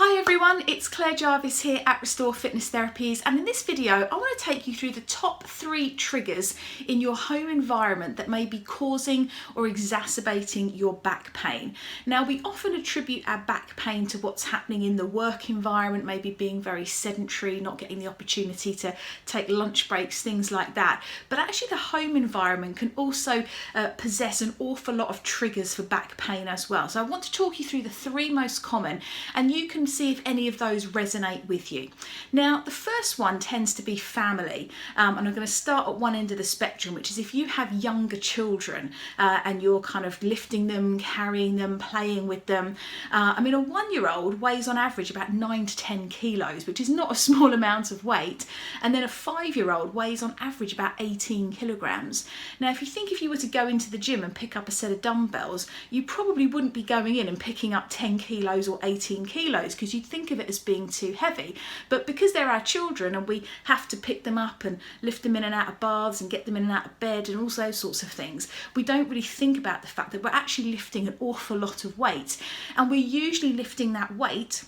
Hi everyone, it's Claire Jarvis here at Restore Fitness Therapies, and in this video I want to take you through the top 3 triggers in your home environment that may be causing or exacerbating your back pain. Now, we often attribute our back pain to what's happening in the work environment, maybe being very sedentary, not getting the opportunity to take lunch breaks, things like that. But actually the home environment can also possess an awful lot of triggers for back pain as well. So I want to talk you through the 3 most common, and you can see if any of those resonate with you. Now, the first one tends to be family, and I'm going to start at one end of the spectrum, which is if you have younger children and you're kind of lifting them, carrying them, playing with them. I mean, a 1-year-old weighs on average about 9 to 10 kilos, which is not a small amount of weight, and then a 5-year-old weighs on average about 18 kilograms. Now, if you were to go into the gym and pick up a set of dumbbells, you probably wouldn't be going in and picking up 10 kilos or 18 kilos because you'd think of it as being too heavy. But because they're our children and we have to pick them up and lift them in and out of baths and get them in and out of bed and all those sorts of things, we don't really think about the fact that we're actually lifting an awful lot of weight, and we're usually lifting that weight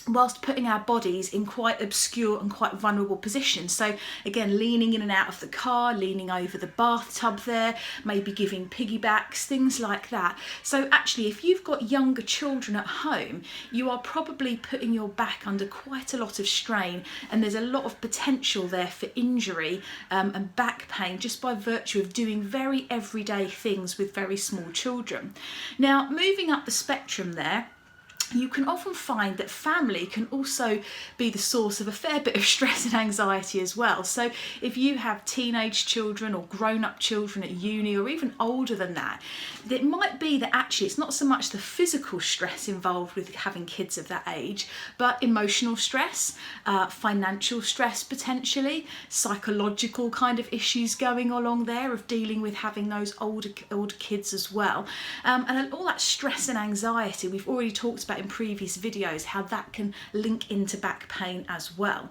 whilst putting our bodies in quite obscure and quite vulnerable positions. So again, leaning in and out of the car, leaning over the bathtub there, maybe giving piggybacks, things like that. So actually, if you've got younger children at home, you are probably putting your back under quite a lot of strain, and there's a lot of potential there for injury and back pain just by virtue of doing very everyday things with very small children. Now, moving up the spectrum there, you can often find that family can also be the source of a fair bit of stress and anxiety as well. So if you have teenage children or grown-up children at uni or even older than that, it might be that actually it's not so much the physical stress involved with having kids of that age, but emotional stress, financial stress potentially, psychological kind of issues going along there of dealing with having those older kids as well. And all that stress and anxiety, we've already talked about in previous videos how that can link into back pain as well.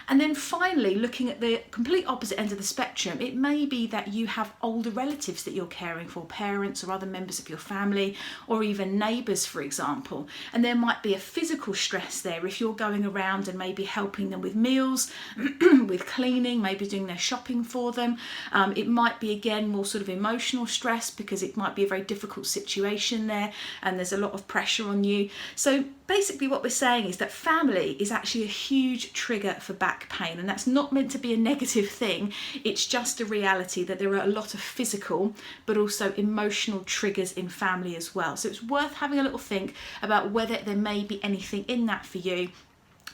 And then finally, looking at the complete opposite end of the spectrum, it may be that you have older relatives that you're caring for, parents or other members of your family, or even neighbours, for example, and there might be a physical stress there if you're going around and maybe helping them with meals, with cleaning, maybe doing their shopping for them. It might be again more sort of emotional stress because it might be a very difficult situation there and there's a lot of pressure on you. So basically what we're saying is that family is actually a huge trigger for back pain, and that's not meant to be a negative thing. It's just a reality that there are a lot of physical but also emotional triggers in family as well. So it's worth having a little think about whether there may be anything in that for you.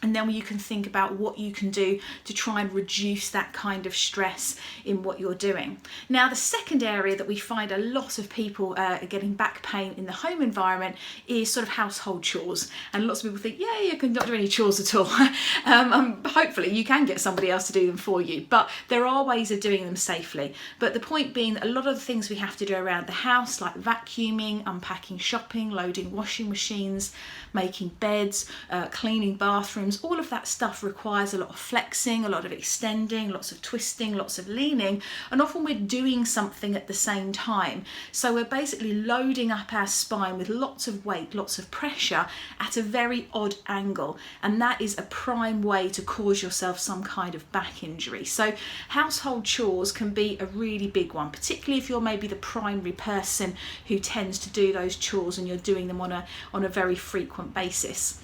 And then you can think about what you can do to try and reduce that kind of stress in what you're doing. Now, the second area that we find a lot of people are getting back pain in the home environment is sort of household chores. And lots of people think, yeah, you can not do any chores at all. Hopefully you can get somebody else to do them for you, but there are ways of doing them safely. But the point being that a lot of the things we have to do around the house, like vacuuming, unpacking shopping, loading washing machines, making beds, cleaning bathrooms, all of that stuff requires a lot of flexing, a lot of extending, lots of twisting, lots of leaning, and often we're doing something at the same time. So we're basically loading up our spine with lots of weight, lots of pressure at a very odd angle, and that is a prime way to cause yourself some kind of back injury. So household chores can be a really big one, particularly if you're maybe the primary person who tends to do those chores and you're doing them on a very frequent basis.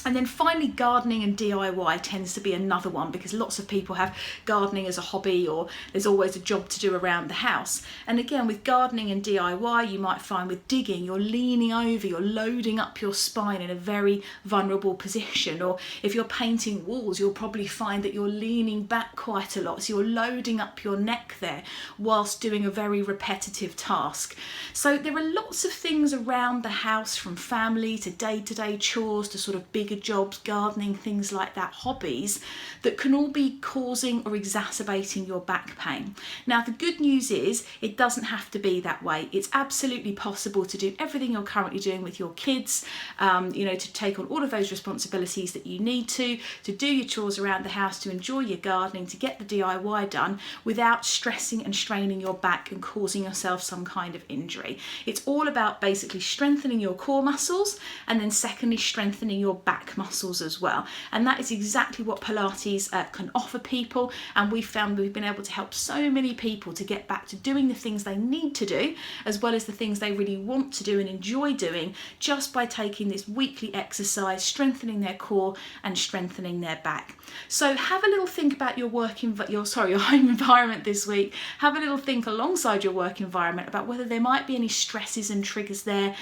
And then finally, gardening and DIY tends to be another one because lots of people have gardening as a hobby, or there's always a job to do around the house. And again, with gardening and DIY, you might find with digging, you're leaning over, you're loading up your spine in a very vulnerable position. Or if you're painting walls, you'll probably find that you're leaning back quite a lot. So you're loading up your neck there whilst doing a very repetitive task. So there are lots of things around the house, from family to day-to-day chores to sort of bigger jobs, gardening, things like that, hobbies, that can all be causing or exacerbating your back pain. Now, the good news is it doesn't have to be that way. It's absolutely possible to do everything you're currently doing with your kids, to take on all of those responsibilities that you need to do your chores around the house, to enjoy your gardening, to get the DIY done without stressing and straining your back and causing yourself some kind of injury. It's all about basically strengthening your core muscles and then secondly strengthening your back back muscles as well. And that is exactly what Pilates can offer people, and we've found we've been able to help so many people to get back to doing the things they need to do, as well as the things they really want to do and enjoy doing, just by taking this weekly exercise, strengthening their core and strengthening their back. So have a little think about your your home environment this week. Have a little think alongside your work environment about whether there might be any stresses and triggers there,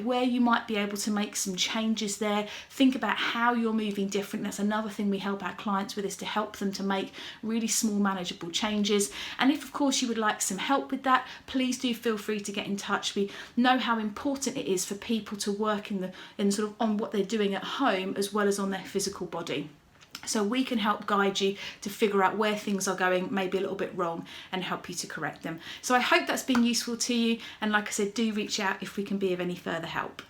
where you might be able to make some changes there. Think about how you're moving different. That's another thing we help our clients with, is to help them to make really small manageable changes. And if of course you would like some help with that, please do feel free to get in touch. We know how important it is for people to work on what they're doing at home as well as on their physical body. So we can help guide you to figure out where things are going maybe a little bit wrong and help you to correct them. So I hope that's been useful to you, and like I said, do reach out if we can be of any further help.